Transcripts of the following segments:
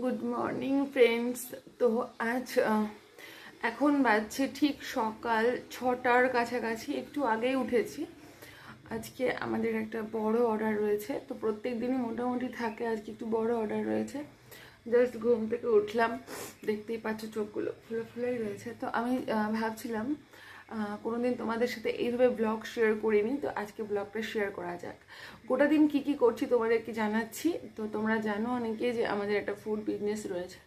Good morning friends. তো আজ এখন বাজছে ঠিক সকাল 6টার কাছাকাছি, একটু আগেই উঠেছি। আজকে আমাদের একটা বড় অর্ডার রয়েছে, তো প্রত্যেক দিনই মোটামুটি থাকে, আজকে একটু বড় অর্ডার রয়েছে। জাস্ট ঘুম থেকে উঠলাম, দেখতেই পাচ্ছ চোখগুলো ফুলে ফুলেই রয়েছে। তো আমি ভাবছিলাম কোনোদিন তোমাদের সাথে এইভাবে ব্লগ শেয়ার করিনি, তো আজকে ব্লগটা শেয়ার করা যাক। গোটা দিন কী কী করছি তোমাদেরকে জানাচ্ছি। তো তোমরা জানো অনেকে যে আমাদের একটা ফুড বিজনেস রয়েছে,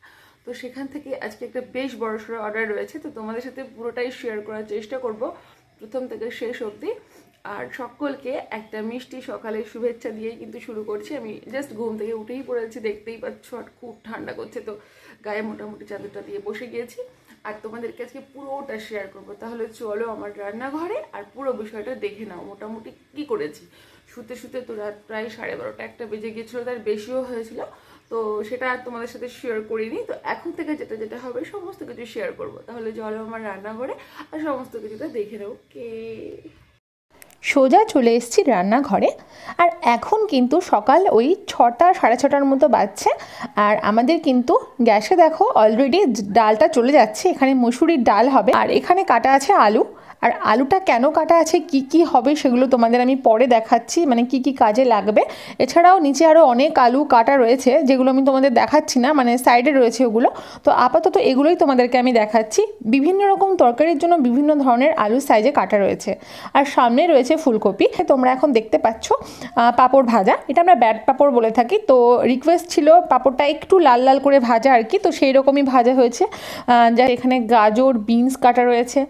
তো সেখান থেকে আজকে একটা বেশ বড়সড় অর্ডার রয়েছে। তো তোমাদের সাথে পুরোটাই শেয়ার করার চেষ্টা করব প্রথম থেকে শেষ অবধি। আর সকলকে একটা মিষ্টি সকালে শুভেচ্ছা দিয়েই কিন্তু শুরু করছি। আমি জাস্ট ঘুম থেকে উঠেই পড়েছি, দেখতেই পাচ্ছ, আর খুব ঠান্ডা করছে, তো গায়ে মোটামুটি চাদরটা দিয়ে বসে গিয়েছি। আর তোমাদেরকে আজকে পুরোটা শেয়ার করবো। তাহলে চলো আমার রান্নাঘরে আর পুরো বিষয়টা দেখে নাও মোটামুটি কি করেছি। শুতে শুতে তো রাত প্রায় 12:30 একটা বেজে গিয়েছিলো, তার বেশিও হয়েছিল। তো সেটা আর তোমাদের সাথে শেয়ার করিনি। তো এখন থেকে যেটা যেটা হবে সমস্ত কিছু শেয়ার করবো। তাহলে চলো আমার রান্নাঘরে আর সমস্ত কিছুটা দেখে নাও। সোজা চলে এসেছি রান্নাঘরে। আর এখন কিন্তু সকাল ওই 6টা সাড়ে 6টার মতো বাজছে। আর আমাদের কিন্তু গ্যাসে দেখো অলরেডি ডালটা চলে যাচ্ছে। এখানে মসুরির ডাল হবে, আর এখানে কাটা আছে আলু। আর আলুটা কেন কাটা আছে, কি কি হবে সেগুলো তোমাদের আমি পরে দেখাচ্ছি, মানে কি কি কাজে লাগবে। এছাড়াও নিচে আরও অনেক আলু কাটা রয়েছে, যেগুলো আমি তোমাদের দেখাচ্ছি না, মানে সাইডে রয়েছে ওগুলো। তো আপাতত এগুলোই তোমাদেরকে আমি দেখাচ্ছি। বিভিন্ন রকম তরকারির জন্য বিভিন্ন ধরনের আলু সাইজে কাটা রয়েছে। আর সামনে রয়েছে ফুলকপি। তোমরা এখন দেখতে পাচ্ছ পাঁপড় ভাজা, এটা আমরা ব্যাট পাঁপড় বলে থাকি। তো রিকোয়েস্ট ছিল পাঁপড়টা একটু লাল লাল করে ভাজা আর কি, তো সেই রকমই ভাজা হয়েছে। যা এখানে গাজর বিনস কাটা রয়েছে,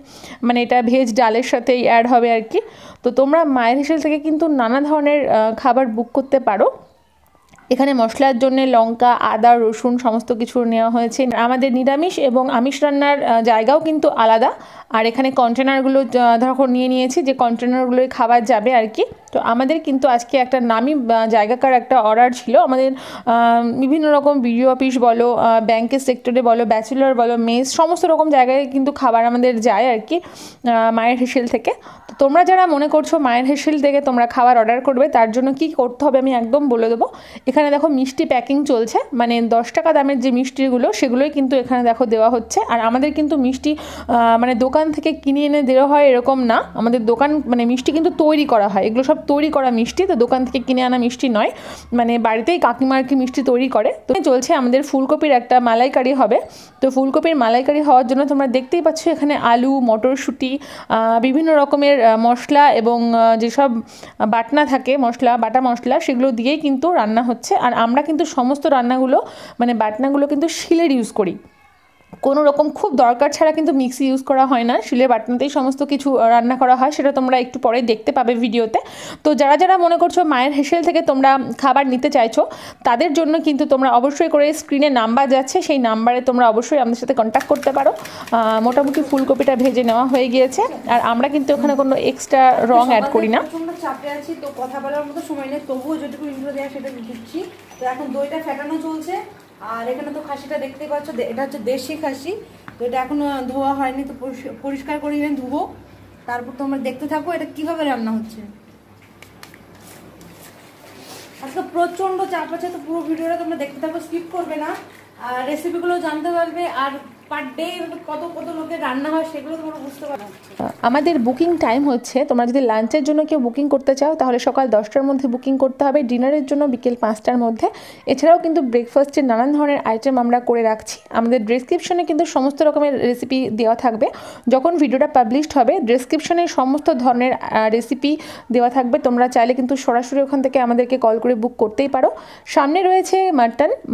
মানে এটা ভেজ ডালের সাথেই অ্যাড হবে আর কি। তো তোমরা মায়ের হেসেল থেকে কিন্তু নানা ধরনের খাবার বুক করতে পারো। এখানে মশলার জন্য লঙ্কা, আদা, রসুন সমস্ত কিছু নেওয়া হয়েছে। আমাদের নিরামিষ এবং আমিষ রান্নার জায়গাও কিন্তু আলাদা। আর এখানে কন্টেনারগুলো ধরো নিয়ে নিয়েছি, যে কন্টেনারগুলোই খাবার যাবে আর কি। তো আমাদের কিন্তু আজকে একটা নামি জায়গাকার একটা অর্ডার ছিল। আমাদের বিভিন্ন রকম বিডিও অফিস বলো, ব্যাংকের সেক্টরে বলো, ব্যাচেলর বলো, মেস, সমস্ত রকম জায়গায় কিন্তু খাবার আমাদের যায় আর কি মায়ের হেসেল থেকে। তো তোমরা যারা মনে করছো মায়ের হেসেল থেকে তোমরা খাবার অর্ডার করবে, তার জন্য কি করতে হবে আমি একদম বলে দেবো। এখানে দেখো মিষ্টি প্যাকিং চলছে, মানে 10 টাকা দামের যে মিষ্টিগুলো সেগুলোই কিন্তু এখানে দেখো দেওয়া হচ্ছে। আর আমাদের কিন্তু মিষ্টি মানে দোকান থেকে কিনে এনে দেওয়া হয় এরকম না, আমাদের দোকান মানে মিষ্টি কিন্তু তৈরি করা হয়। এগুলো সব তৈরি করা মিষ্টি, তো দোকান থেকে কিনে আনা মিষ্টি নয়, মানে বাড়িতেই কাকিমা আর কি মিষ্টি তৈরি করে। তো চলছে আমাদের ফুলকপির একটা মালাইকারি হবে। তো ফুলকপির মালাইকারি হওয়ার জন্য তোমরা দেখতেই পাচ্ছ এখানে আলু, মটরশুঁটি, বিভিন্ন রকমের মশলা এবং যেসব বাটনা থাকে মশলা, বাটা মশলা, সেগুলো দিয়েই কিন্তু রান্না হচ্ছে। আর আমরা কিন্তু সমস্ত রান্নাগুলো মানে বাটনাগুলো কিন্তু শিলের ইউজ করি, কোনো রকম খুব দরকার ছাড়া কিন্তু মিক্সি ইউজ করা হয় না, শিলের বাটনাতেই সমস্ত কিছু রান্না করা হয়। সেটা তোমরা একটু পরে দেখতে পাবে ভিডিওতে। তো যারা যারা মনে করছো মায়ের হেসেল থেকে তোমরা খাবার নিতে চাইছো, তাদের জন্য কিন্তু তোমরা অবশ্যই করে স্ক্রিনে নাম্বার যাচ্ছে, সেই নাম্বারে তোমরা অবশ্যই আমাদের সাথে কন্ট্যাক্ট করতে পারো। মোটামুটি ফুলকপিটা ভেজে নেওয়া হয়ে গিয়েছে, আর আমরা কিন্তু ওখানে কোনো এক্সট্রা রং অ্যাড করি না। চাপে আছি, তো কথা বলার মতো সময় নেই, তবুও যেটুকু ইন্ট্রো দেওয়া সেটা দিচ্ছি। তো এখন দইটা ফেটানো চলছে। আর এখানে তো খাসিটা দেখতে পাচ্ছ, এটা হচ্ছে দেশি খাসি। তো এটা এখনো ধোয়া হয়নি, তো পরিষ্কার করে এনে ধুবো। তারপর তোমরা দেখতে থাকো এটা কিভাবে রান্না হচ্ছে। আজকে প্রচন্ড চাপ আছে, তো পুরো ভিডিওটা তোমরা দেখতে থাকো, স্কিপ করবে না। আর রেসিপিগুলো জানতে পারবে, আর পার ডে কত কত লোকের রান্না হয় সেগুলো তোমরা বুঝতে পারবে। আমাদের বুকিং টাইম হচ্ছে, তোমরা যদি লাঞ্চের জন্য কেউ বুকিং করতে চাও তাহলে সকাল 10টার মধ্যে বুকিং করতে হবে, ডিনারের জন্য বিকেল 5টার মধ্যে। এছাড়াও কিন্তু ব্রেকফাস্টের নানান ধরনের আইটেম আমরা করে রাখছি। আমাদের ডেসক্রিপশনে কিন্তু সমস্ত রকমের রেসিপি দেওয়া থাকবে। যখন ভিডিওটা পাবলিশড হবে ডেসক্রিপশনে সমস্ত ধরনের রেসিপি দেওয়া থাকবে, তোমরা চাইলে কিন্তু সরাসরি ওখান থেকে আমাদেরকে কল করে বুক করতেই পারো। সামনে রয়েছে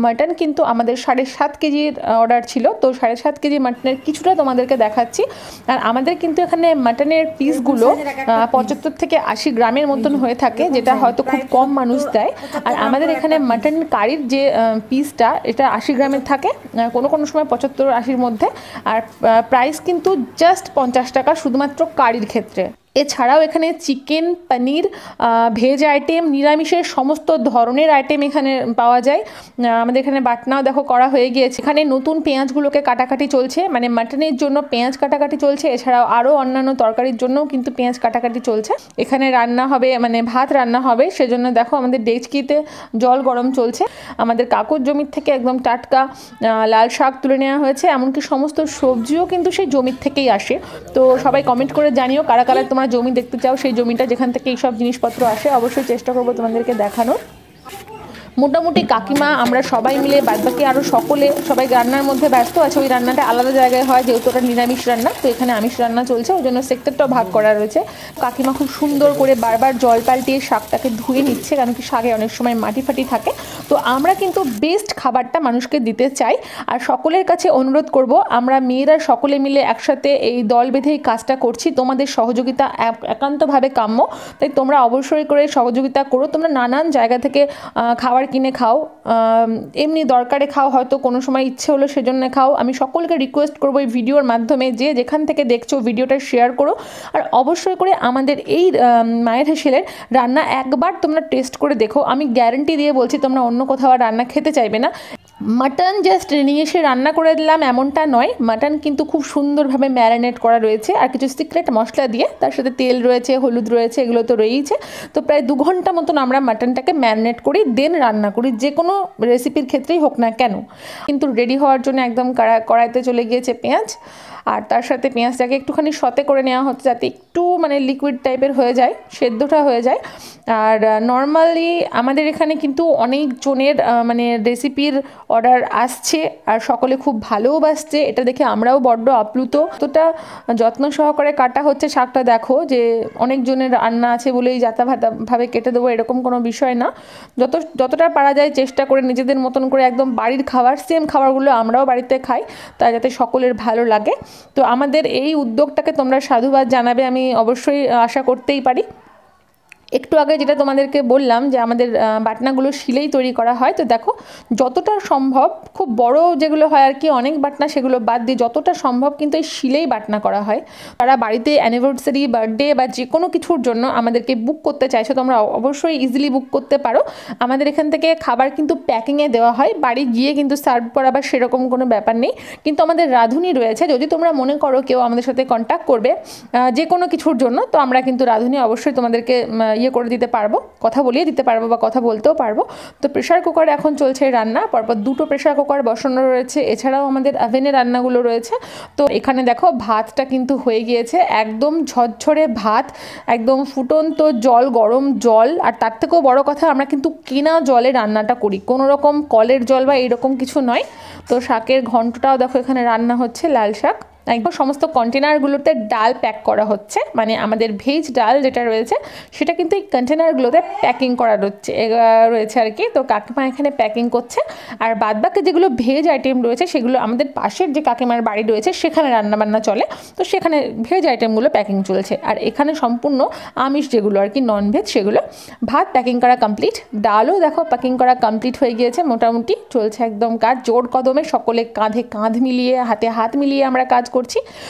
মাটন কিন্তু আমাদের 7.5 কেজির অর্ডার ছিল, তো 7.5 কেজি মাটনের কিছুটা তোমাদেরকে দেখাচ্ছি। আর আমাদের কিন্তু এখানে মাটনের পিসগুলো 75 থেকে 80 গ্রামের মতন হয়ে থাকে, যেটা হয়তো খুব কম মানুষ দেয়। আর আমাদের এখানে মাটন কারির যে পিসটা, এটা 80 গ্রামের থাকে, কোনো কোনো সময় 75-80-র মধ্যে। আর প্রাইস কিন্তু জাস্ট 50 টাকা শুধুমাত্র কারির ক্ষেত্রে। এছাড়াও এখানে চিকেন, পনির, ভেজ আইটেম, নিরামিষের সমস্ত ধরনের আইটেম এখানে পাওয়া যায়। আমাদের এখানে বাটনাও দেখো করা হয়ে গিয়েছে। এখানে নতুন পেঁয়াজগুলোকে কাটাকাটি চলছে, মানে মাটনের জন্য পেঁয়াজ কাটাকাটি চলছে, এছাড়াও আরও অন্যান্য তরকারির জন্যও কিন্তু পেঁয়াজ কাটাকাটি চলছে। এখানে রান্না হবে, মানে ভাত রান্না হবে, সেজন্য দেখো আমাদের ডেচকিতে জল গরম চলছে। আমাদের কাকুর জমির থেকে একদম টাটকা লাল শাক তুলে নেওয়া হয়েছে, এমনকি সমস্ত সবজিও কিন্তু সেই জমির থেকেই আসে। তো সবাই কমেন্ট করে জানিও কারা কারা তোমরা জমি দেখতে চাও, সেই জমিটা যেখান থেকে এইসব জিনিসপত্র আসে। অবশ্যই চেষ্টা করবো তোমাদেরকে দেখানোর। মোটামুটি কাকিমা, আমরা সবাই মিলে, বাদবাকি আরও সবাই রান্নার মধ্যে ব্যস্ত আছে। ওই রান্নাটা আলাদা জায়গায় হয়, যেহেতু ওটা নিরামিষ রান্না, তো এখানে আমিষ রান্না চলছে, ওই জন্য সেক্টরটাও ভাগ করা রয়েছে। কাকিমা খুব সুন্দর করে বারবার জল পাল্টিয়ে শাকটাকে ধুয়ে নিচ্ছে, কারণ কি শাকে অনেক সময় মাটি ফাটি থাকে। তো আমরা কিন্তু বেস্ট খাবারটা মানুষকে দিতে চাই, আর সকলের কাছে অনুরোধ করব, আমরা মেয়েরা সকলে মিলে একসাথে এই দল বেঁধে এই কাজটা করছি, তোমাদের সহযোগিতা একান্তভাবে কাম্য। তাই তোমরা অবশ্যই করে সহযোগিতা করো। তোমরা নানান জায়গা থেকে খাবার কিনে খাও, এমনি দরকারে খাও, হয়তো কোনো সময় ইচ্ছে হলো সেজন্য খাও। আমি সকলকে রিকোয়েস্ট করবো এই ভিডিওর মাধ্যমে, যে যেখান থেকে দেখছো ভিডিওটা শেয়ার করো, আর অবশ্যই করে আমাদের এই মায়ের হেসেলের রান্না একবার তোমরা টেস্ট করে দেখো। আমি গ্যারেন্টি দিয়ে বলছি তোমরা অন্য কোথাও আর রান্না খেতে চাইবে না। মাটন জাস্ট নিয়ে এসে রান্না করে দিলাম এমনটা নয়, মাটন কিন্তু খুব সুন্দরভাবে ম্যারিনেট করা রয়েছে, আর কিছু সিক্রেট মশলা দিয়ে, তার সাথে তেল রয়েছে, হলুদ রয়েছে, এগুলো তো রয়েইছে। তো প্রায় 2 ঘন্টা মতন আমরা মাটনটাকে ম্যারিনেট করি, দেন রান্না করি, যে কোনো রেসিপির ক্ষেত্রেই হোক না কেন। কিন্তু রেডি হওয়ার জন্য একদম কড়াইতে চলে গিয়েছে পেঁয়াজ, আর তার সাথে পেঁয়াজটাকে একটুখানি সতে করে নেওয়া হচ্ছে, যাতে একটু মানে লিকুইড টাইপের হয়ে যায়, সেদ্ধটা হয়ে যায়। আর নর্মালি আমাদের এখানে কিন্তু অনেকজনের মানে রেসিপির অর্ডার আসছে, আর সকলে খুব ভালোবাসছে, এটা দেখে আমরাও বড্ড আপ্লুত। তোটা যত্ন সহকারে কাটা হচ্ছে শাকটা, দেখো যে অনেকজনের রান্না আছে বলেই যাতাভাবে কেটে দেবো এরকম কোনো বিষয় না। যতটা পারা যায় চেষ্টা করে নিজেদের মতন করে একদম বাড়ির খাবার, সেম খাবারগুলো আমরাও বাড়িতে খাই, তাই যাতে সকলের ভালো লাগে। তো আমাদের এই উদ্যোগটাকে তোমরা সাধুবাদ জানাবে, আমি অবশ্যই আশা করতেই পারি। একটু আগে যেটা তোমাদেরকে বললাম যে আমাদের বাটনাগুলো শিলেই তৈরি করা হয়, তো দেখো যতটা সম্ভব, খুব বড় যেগুলো হয় আর কি অনেক বাটনা, সেগুলো বাদ দিয়ে যতটা সম্ভব কিন্তু এই শিলেই বাটনা করা হয়। তারা বাড়িতে অ্যানিভার্সারি, বার্থডে বা যে কোনো কিছুর জন্য আমাদেরকে বুক করতে চাইছো, তোমরা অবশ্যই ইজিলি বুক করতে পারো। আমাদের এখান থেকে খাবার কিন্তু প্যাকিংয়ে দেওয়া হয়, বাড়ি গিয়ে কিন্তু সার্ভ করা বা সেরকম কোনো ব্যাপার নেই। কিন্তু আমাদের রাঁধুনি রয়েছে, যদি তোমরা মনে করো কেউ আমাদের সাথে কন্ট্যাক্ট করবে যে কোনো কিছুর জন্য, তো আমরা কিন্তু রাঁধুনি অবশ্যই তোমাদেরকে করে দিতে পারবো, কথা বলিয়ে দিতে পারবো বা কথা বলতেও পারবো। তো প্রেশার কুকারে এখন চলছে রান্না, পরপর 2টো প্রেশার কুকার বসানো রয়েছে, এছাড়াও আমাদের ওভেনে রান্নাগুলো রয়েছে। তো এখানে দেখো ভাতটা কিন্তু হয়ে গিয়েছে, একদম ঝরঝরে ভাত, একদম ফুটন্ত জল, গরম জল। আর তার থেকেও বড় কথা, আমরা কিন্তু কেনা জলে রান্নাটা করি, কোনো রকম কলের জল বা এইরকম কিছু নয়। তো শাকের ঘন্টটাও দেখো এখানে রান্না হচ্ছে, লাল শাক। একদম সমস্ত কন্টেনারগুলোতে ডাল প্যাক করা হচ্ছে, মানে আমাদের ভেজ ডাল যেটা রয়েছে সেটা কিন্তু এই কন্টেনারগুলোতে প্যাকিং করা রয়েছে আর কি। তো কাকিমা এখানে প্যাকিং করছে, আর বাদবাকি যেগুলো ভেজ আইটেম রয়েছে সেগুলো আমাদের পাশের যে কাকিমার বাড়ি রয়েছে সেখানে রান্নাবান্না চলে, তো সেখানে ভেজ আইটেমগুলো প্যাকিং চলছে। আর এখানে সম্পূর্ণ আমিষ যেগুলো আর কি, ননভেজ, সেগুলো। ভাত প্যাকিং করা কমপ্লিট, ডালও দেখো প্যাকিং করা কমপ্লিট হয়ে গিয়েছে। মোটামুটি চলছে একদম কাজ জোর কদমে, সকলে কাঁধে কাঁধ মিলিয়ে, হাতে হাত মিলিয়ে আমরা কাজ করছি।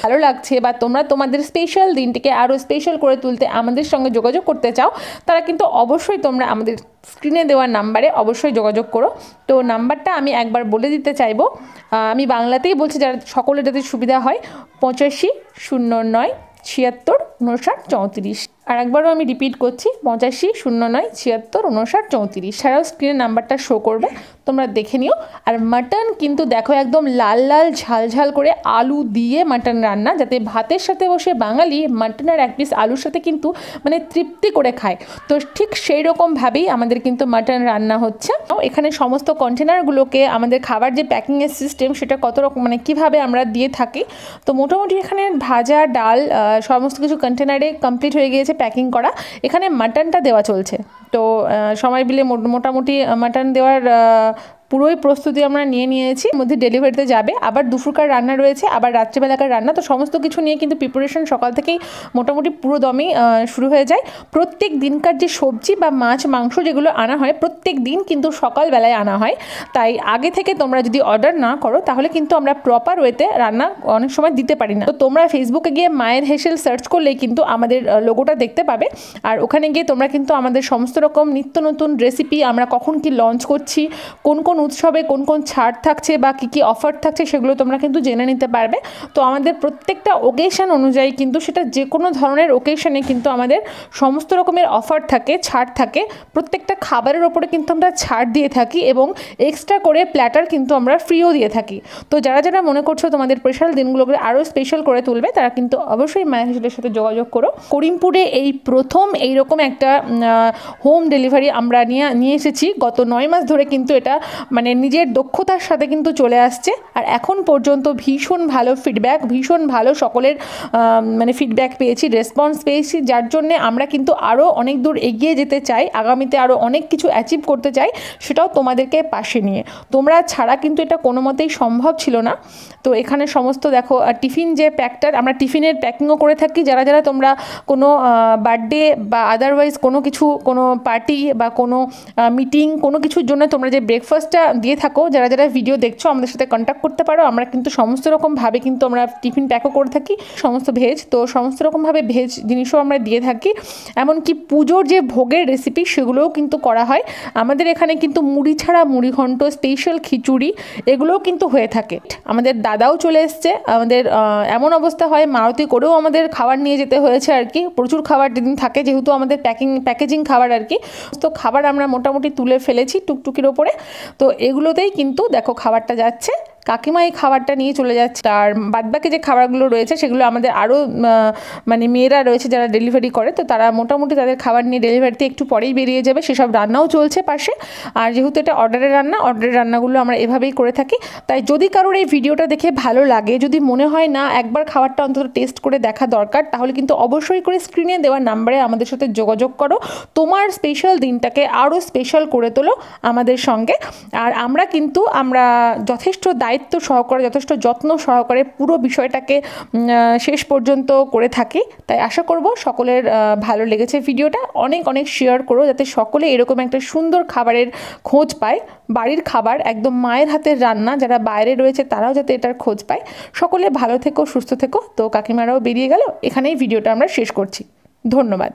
ভালো লাগছে, বা তোমরা তোমাদের স্পেশাল দিনটিকে আরও স্পেশাল করে তুলতে আমাদের সঙ্গে যোগাযোগ করতে চাও, তারা কিন্তু অবশ্যই তোমরা আমাদের স্ক্রিনে দেওয়া নাম্বারে অবশ্যই যোগাযোগ করো। তো নাম্বারটা আমি একবার বলে দিতে চাইবো, আমি বাংলাতেই বলছি যারা সকলের যাতে সুবিধা হয়, 8509 76 59 34। আর একবারও আমি রিপিট করছি, 8509 76 59 34। ছাড়াও স্ক্রিনে নাম্বারটা শো করবে, তোমরা দেখে নিও। আর মাটন কিন্তু দেখো একদম লাল লাল ঝাল ঝাল করে আলু দিয়ে মাটন রান্না, যাতে ভাতের সাথে বসে বাঙালি মাটনের এক পিস আলুর সাথে কিন্তু মানে তৃপ্তি করে খায়। তো ঠিক সেই রকমভাবেই আমাদের কিন্তু মাটন রান্না হচ্ছে। এখানে সমস্ত কন্টেনারগুলোকে আমাদের খাবার যে প্যাকিংয়ের সিস্টেম সেটা কত রকম, মানে কীভাবে আমরা দিয়ে থাকি। তো মোটামুটি এখানে ভাজা, ডাল, সমস্ত কিছু কন্টেনারে কমপ্লিট হয়ে গিয়েছে প্যাকিং করা। এখানে মাটনটা দেওয়া চলছে, তো সময় মিলে মোটামুটি মাটন দেওয়ার পুরোই প্রস্তুতি আমরা নিয়ে নিয়েছি, মধ্যে ডেলিভারিতে যাবে, আবার দুপুরকার রান্না রয়েছে, আবার রাত্রিবেলাকার রান্না। তো সমস্ত কিছু নিয়ে কিন্তু প্রিপারেশন সকাল থেকেই মোটামুটি পুরো দমই শুরু হয়ে যায়। প্রত্যেক দিনকার যে সবজি বা মাছ মাংস যেগুলো আনা হয় প্রত্যেক দিন কিন্তু সকালবেলায় আনা হয়, তাই আগে থেকে তোমরা যদি অর্ডার না করো তাহলে কিন্তু আমরা প্রপার ওয়েতে রান্না অনেক সময় দিতে পারি না। তো তোমরা ফেসবুকে গিয়ে মায়ের হেসেল সার্চ করলেই কিন্তু আমাদের লোগোটা দেখতে পাবে, আর ওখানে গিয়ে তোমরা কিন্তু আমাদের সমস্ত রকম নিত্য নতুন রেসিপি আমরা কখন কি লঞ্চ করছি, কোন কোন উৎসবে কোন কোন ছাড় থাকছে বা কী কী অফার থাকছে সেগুলো তোমরা কিন্তু জেনে নিতে পারবে। তো আমাদের প্রত্যেকটা ওকেশন অনুযায়ী কিন্তু সেটা যে কোনো ধরনের ওকেশনে কিন্তু আমাদের সমস্ত রকমের অফার থাকে, ছাড় থাকে। প্রত্যেকটা খাবারের ওপরে কিন্তু আমরা ছাড় দিয়ে থাকি এবং এক্সট্রা করে প্ল্যাটার কিন্তু আমরা ফ্রিও দিয়ে থাকি। তো যারা যারা মনে করছো তোমাদের স্পেশাল দিনগুলোকে আরও স্পেশাল করে তুলবে তারা কিন্তু অবশ্যই মায়ের হেসেলের সাথে যোগাযোগ করো। করিমপুরে এই প্রথম এইরকম একটা হোম ডেলিভারি আমরা নিয়ে এসেছি। গত 9 মাস ধরে কিন্তু এটা মানে নিজের দক্ষতার সাথে কিন্তু চলে আসছে, আর এখন পর্যন্ত ভীষণ ভালো ফিডব্যাক, ভীষণ ভালো সকলের মানে ফিডব্যাক পেয়েছি, রেসপন্স পেয়েছি, যার জন্যে আমরা কিন্তু আরও অনেক দূর এগিয়ে যেতে চাই, আগামীতে আরও অনেক কিছু অ্যাচিভ করতে চাই, সেটাও তোমাদেরকে পাশে নিয়ে। তোমরা ছাড়া কিন্তু এটা কোনো মতেই সম্ভব ছিল না। তো এখানে সমস্ত দেখো টিফিন যে প্যাকটার, আমরা টিফিনের প্যাকিংও করে থাকি। যারা যারা তোমরা কোনো বার্থডে বা আদারওয়াইজ কোনো কিছু, কোনো পার্টি বা কোনো মিটিং, কোনো কিছুর জন্য তোমরা যে ব্রেকফাস্টটা দিয়ে থাকো, যারা যারা ভিডিও দেখছো আমাদের সাথে কন্ট্যাক্ট করতে পারো। আমরা কিন্তু সমস্ত রকমভাবে কিন্তু আমরা টিফিন প্যাকও করে থাকি, সমস্ত ভেজ, তো সমস্ত রকমভাবে ভেজ জিনিসও আমরা দিয়ে থাকি। এমনকি পুজোর যে ভোগের রেসিপি সেগুলোও কিন্তু করা হয় আমাদের এখানে। কিন্তু মুড়ি ছাড়া মুড়ি ঘন্ট, স্পেশাল খিচুড়ি এগুলোও কিন্তু হয়ে থাকে। আমাদের দাদাও চলে এসছে, আমাদের এমন অবস্থা হয় মারুতি করেও আমাদের খাবার নিয়ে যেতে হয়েছে আর কি। প্রচুর খাবার যেদিন থাকে, যেহেতু আমাদের প্যাকেজিং খাবার আর কি, তো খাবার আমরা মোটামুটি তুলে ফেলেছি টুকটুকির ওপরে। তো এগুলোতেই কিন্তু দেখো খাবারটা যাচ্ছে। কাকিমা এই খাবারটা নিয়ে চলে যাচ্ছে, আর বাদবাকি যে খাবারগুলো রয়েছে সেগুলো আমাদের আরও মানে মেয়েরা রয়েছে যারা ডেলিভারি করে, তো তারা মোটামুটি তাদের খাবার নিয়ে ডেলিভারিতে একটু পরেই বেরিয়ে যাবে। সেসব রান্নাও চলছে পাশে। আর যেহেতু এটা অর্ডারের রান্নাগুলো আমরা এভাবেই করে থাকি। তাই যদি কারোর এই ভিডিওটা দেখে ভালো লাগে, যদি মনে হয় না একবার খাবারটা অন্তত টেস্ট করে দেখা দরকার, তাহলে কিন্তু অবশ্যই করে স্ক্রিনে দেওয়া নাম্বারে আমাদের সাথে যোগাযোগ করো। তোমার স্পেশাল দিনটাকে আরও স্পেশাল করে তোলো আমাদের সঙ্গে। আর আমরা যথেষ্ট দায়িত্ব সহকারে, যথেষ্ট যত্ন সহকারে পুরো বিষয়টাকে শেষ পর্যন্ত করে থাকি। তাই আশা করব সকলের ভালো লেগেছে ভিডিওটা। অনেক অনেক শেয়ার করো যাতে সকলে এরকম একটা সুন্দর খাবারের খোঁজ পায়। বাড়ির খাবার একদম মায়ের হাতের রান্না, যারা বাইরে রয়েছে তারাও যাতে এটার খোঁজ পায়। সকলে ভালো থেকো, সুস্থ থেকো। তো কাকিমারাও বেরিয়ে গেল, এখানেই ভিডিওটা আমরা শেষ করছি। ধন্যবাদ।